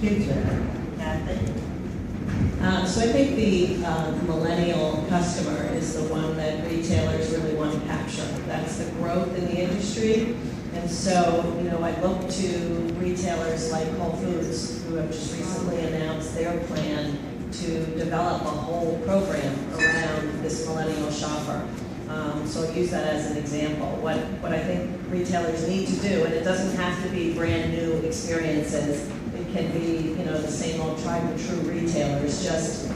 Kathy? So I think the millennial customer is the one that retailers really want to capture. That's the growth in the industry. And so, I look to retailers like Whole Foods, who have just recently announced their plan to develop a whole program around this millennial shopper. So I'll use that as an example. What I think retailers need to do, and it doesn't have to be brand new experiences. It can be, the same old tried and true retailers, just,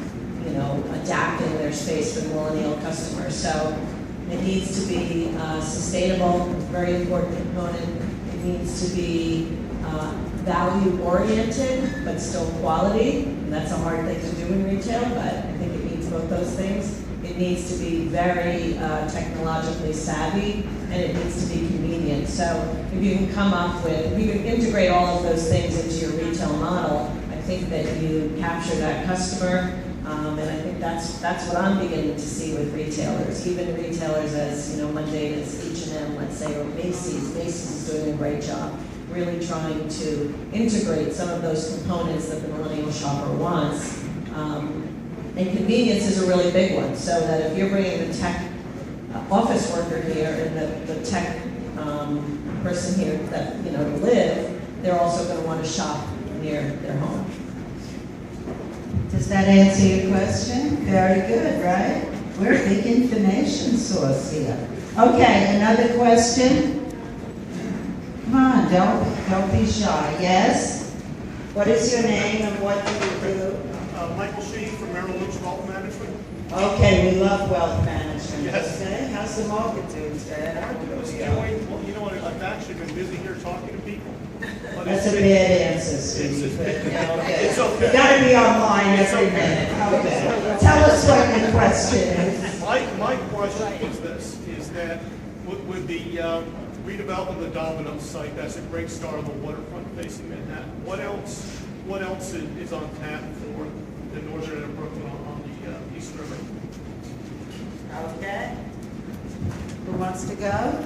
adapting their space for the millennial customer. So it needs to be sustainable, very important component. It needs to be value-oriented, but still quality. And that's a hard thing to do in retail, but I think it needs both those things. It needs to be very technologically savvy, and it needs to be convenient. So if you can come up with, if you can integrate all of those things into your retail model, I think that you capture that customer. And I think that's what I'm beginning to see with retailers, even retailers as mundane as H&M, let's say, or Macy's. Macy's is doing a great job, really trying to integrate some of those components that the millennial shopper wants. And convenience is a really big one, so that if you're bringing the tech office worker here and the tech person here that to live, they're also going to want to shop near their home. Does that answer your question? Very good, right? We're a big information source here. Okay, another question? Come on, don't be shy. Yes? What is your name and what do you do? Michael Sheen from Merrill Lynch Wealth Management. Okay, we love wealth management. Yes. Okay, how's the market doing today? Well, I've actually been busy here talking to people. But That's a bad answer, Steve. It's Okay. okay. You gotta be online every minute. Okay. Tell us what your question is. My question is this, is that with the redevelopment of the Domino site, that's a great start on the waterfront facing Manhattan. What else is on tap for the northern end of Brooklyn on the East River? Okay. Who wants to go?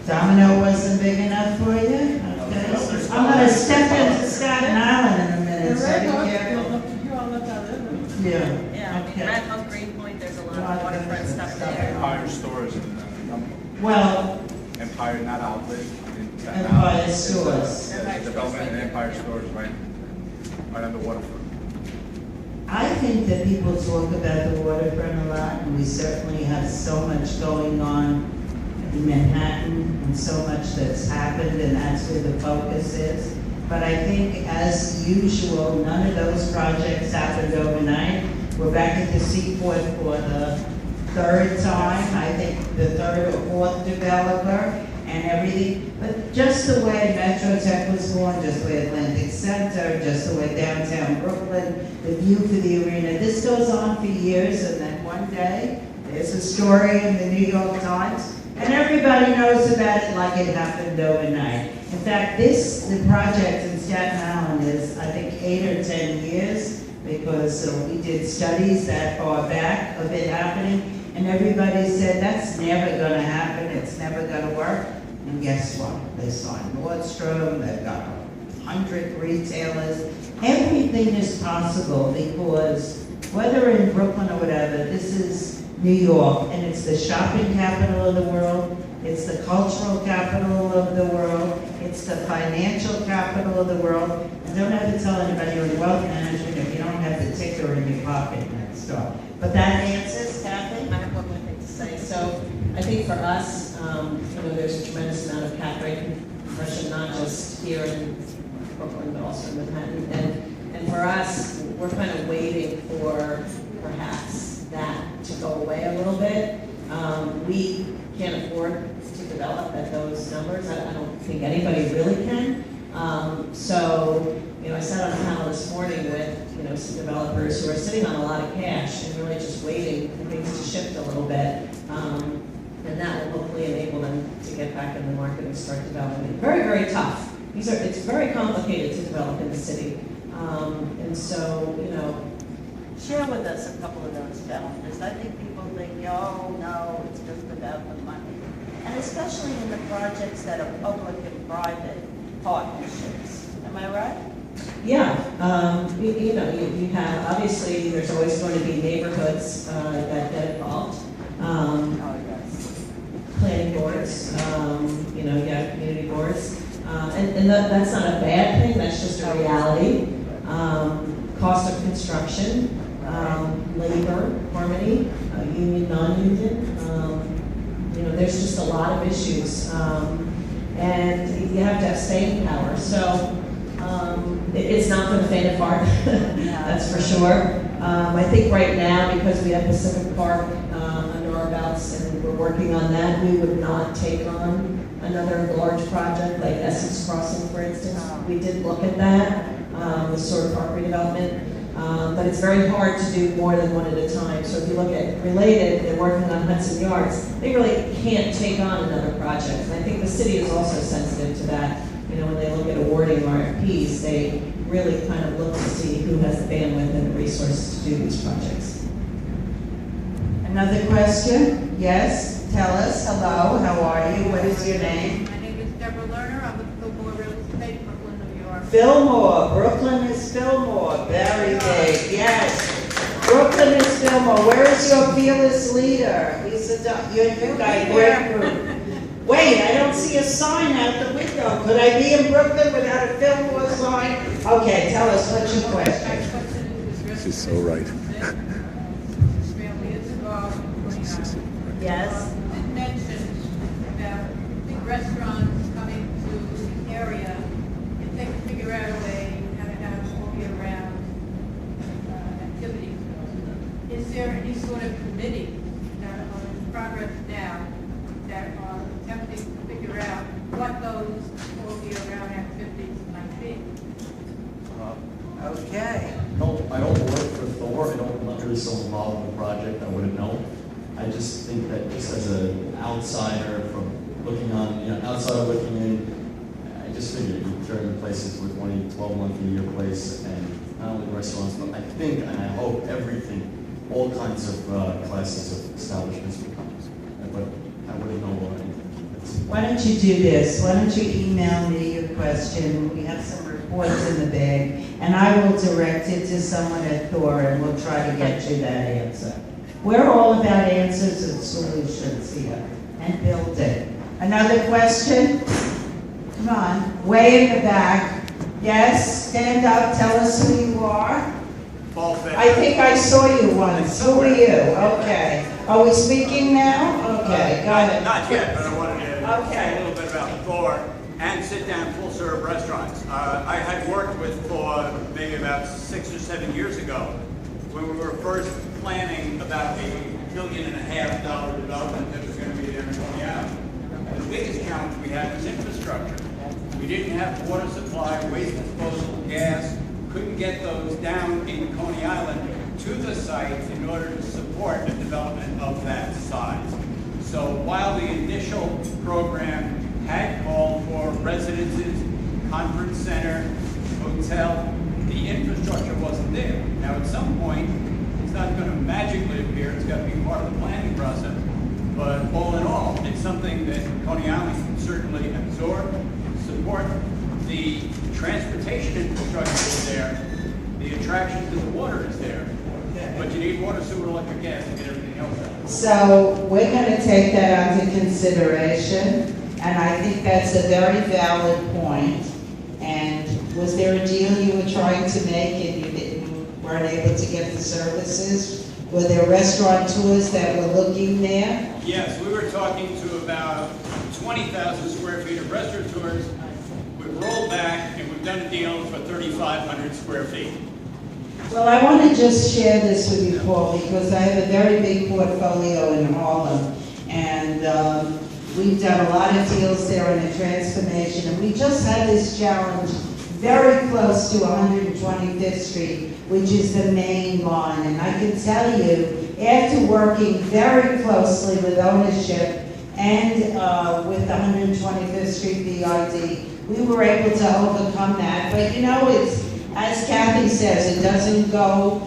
Domino wasn't big enough for you? Okay. I'm gonna step into Staten Island in a minute, so be careful. Yeah. Yeah, Okay. Red Hook, Greenpoint, there's a lot of waterfront stuff there. Empire stores and Well, Empire, not outlet. Empire stores. There's a development in Empire stores right on the waterfront. I think that people talk about the waterfront a lot, and we certainly have so much going on in Manhattan and so much that's happened, and that's where the focus is. But I think, as usual, none of those projects happened overnight. We're back at the Seaport for the third time, I think the third or fourth developer and everything. But just the way Metro Tech was born, just the way Atlantic Center, just the way downtown Brooklyn, the view for the arena, this goes on for years, and then one day, there's a story in the New York Times, and everybody knows about it like it happened overnight. In fact, the project in Staten Island is, I think, 8 or 10 years, because we did studies that far back of it happening, and everybody said, that's never gonna happen, it's never gonna work. And guess what? They signed Nordstrom, they've got 100 retailers. Everything is possible, because whether in Brooklyn or whatever, this is New York, and it's the shopping capital of the world, it's the cultural capital of the world, it's the financial capital of the world. And don't ever tell anybody you're in wealth management if you don't have the ticker in your pocket next door. But that answers, Kathy? I have one more thing to say. So I think for us, there's a tremendous amount of cap rate compression, not just here in Brooklyn, but also in Manhattan. And for us, we're kind of waiting for perhaps that to go away a little bit. We can't afford to develop at those numbers. I don't think anybody really can. So I sat on a panel this morning with some developers who are sitting on a lot of cash and really just waiting for things to shift a little bit. And that will hopefully enable them to get back in the market and start developing. Very, very tough. It's very complicated to develop in the city. And so, Share with us a couple of those challenges. I think people think, oh, no, it's just about the money. And especially in the projects that are public and private partnerships. Am I right? Yeah, you know, you have, obviously, there's always going to be neighborhoods that get involved. Oh, yes. Planning boards, you know, you have community boards. And that's not a bad thing, that's just a reality. Cost of construction, labor, harmony, union, non-union. You know, there's just a lot of issues. And you have to have staying power. So it's not for the faint of heart, that's for sure. I think right now, because we have Pacific Park under our belts and we're working on that, we would not take on another large project like Essex Crossing, for instance. We did look at that, the sort of park redevelopment, but it's very hard to do more than one at a time. So if you look at Related, they're working on Hudson Yards, they really can't take on another project. And I think the city is also sensitive to that. You know, when they look at awarding RFPs, they really kind of look to see who has the bandwidth and the resources to do these projects. Another question? Yes, tell us. Hello, how are you? What is your name? My name is Deborah Lerner. I'm with Fillmore Real Estate, Brooklyn, New York. Fillmore. Brooklyn is Fillmore. Very big. Yes. Brooklyn is Fillmore. Where is your fearless leader? You've got a great group. Wait, I don't see a sign out the window. Could I be in Brooklyn without a Fillmore sign? Okay, tell us, what's your My question? question is with She's so right. family is involved in putting on. Yes. You did mention about big restaurants coming to the area. If they can figure out a way how to have all year round activities. Is there any sort of committee that are in progress now that are attempting to figure out what those all year round activities might be? Okay. I don't work for Thor, I'm not really so involved in the project, I wouldn't know. I just think that just as an outsider from looking on, outsider looking in, I just figured you turn places with only 12-month-a-year place and not only restaurants, but I think and I hope everything, all kinds of classes of establishments will come. But I wouldn't know what anything. Why don't you do this? Why don't you email me your question? We have some reports in the bag, and I will direct it to someone at Thor, and we'll try to get you that answer. We're all about answers and solutions here, and building. Another question? Come on, way in the back. Yes, stand up, tell us who you are. I think I saw you once. Who are you? Okay. Are we speaking now? Okay, go ahead. Not yet, but I wanted to Okay. say a little bit about Thor and sit-down full-serve restaurants. I had worked with Thor maybe about 6 or 7 years ago when we were first planning about $1.5 billion development that was going to be there in Coney Island. And the biggest challenge we had was infrastructure. We didn't have water supply, waste disposal, gas, couldn't get those down in Coney Island to the site in order to support a development of that size. So while the initial program had called for residences, conference center, hotel, the infrastructure wasn't there. Now at some point, it's not going to magically appear, it's got to be part of the planning process. But all in all, it's something that Coney Island can certainly absorb, support. The transportation infrastructure is there, the attraction to the water is there. But you need water, sewer, electric, gas to get everything else out. So we're going to take that under consideration, and I think that's a very valid point. And was there a deal you were trying to make and you weren't able to get the services? Were there restaurateurs that were looking there? Yes, we were talking to about 20,000 square feet of restaurateurs. We've rolled back and we've done a deal for 3,500 square feet. Well, I want to just share this with you, Paul, because I have a very big portfolio in Harlem, and we've done a lot of deals there in a transformation, and we just had this challenge very close to 125th Street, which is the main line, and I can tell you, after working very closely with ownership and with the 125th Street BID, we were able to overcome that, but it's, as Kathy says, it doesn't go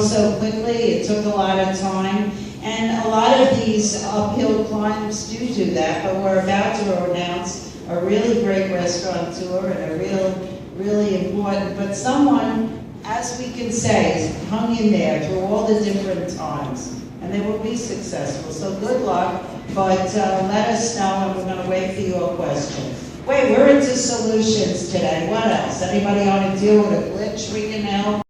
so quickly. It took a lot of time. And a lot of these uphill climbs do that, but we're about to announce a really great restaurateur and a real really important, but someone, as we can say, hung in there through all the different times, and they will be successful. So good luck, but let us know, and we're gonna wait for your question. Wait, we're into solutions today. What else? Anybody want to deal with a glitch we can help?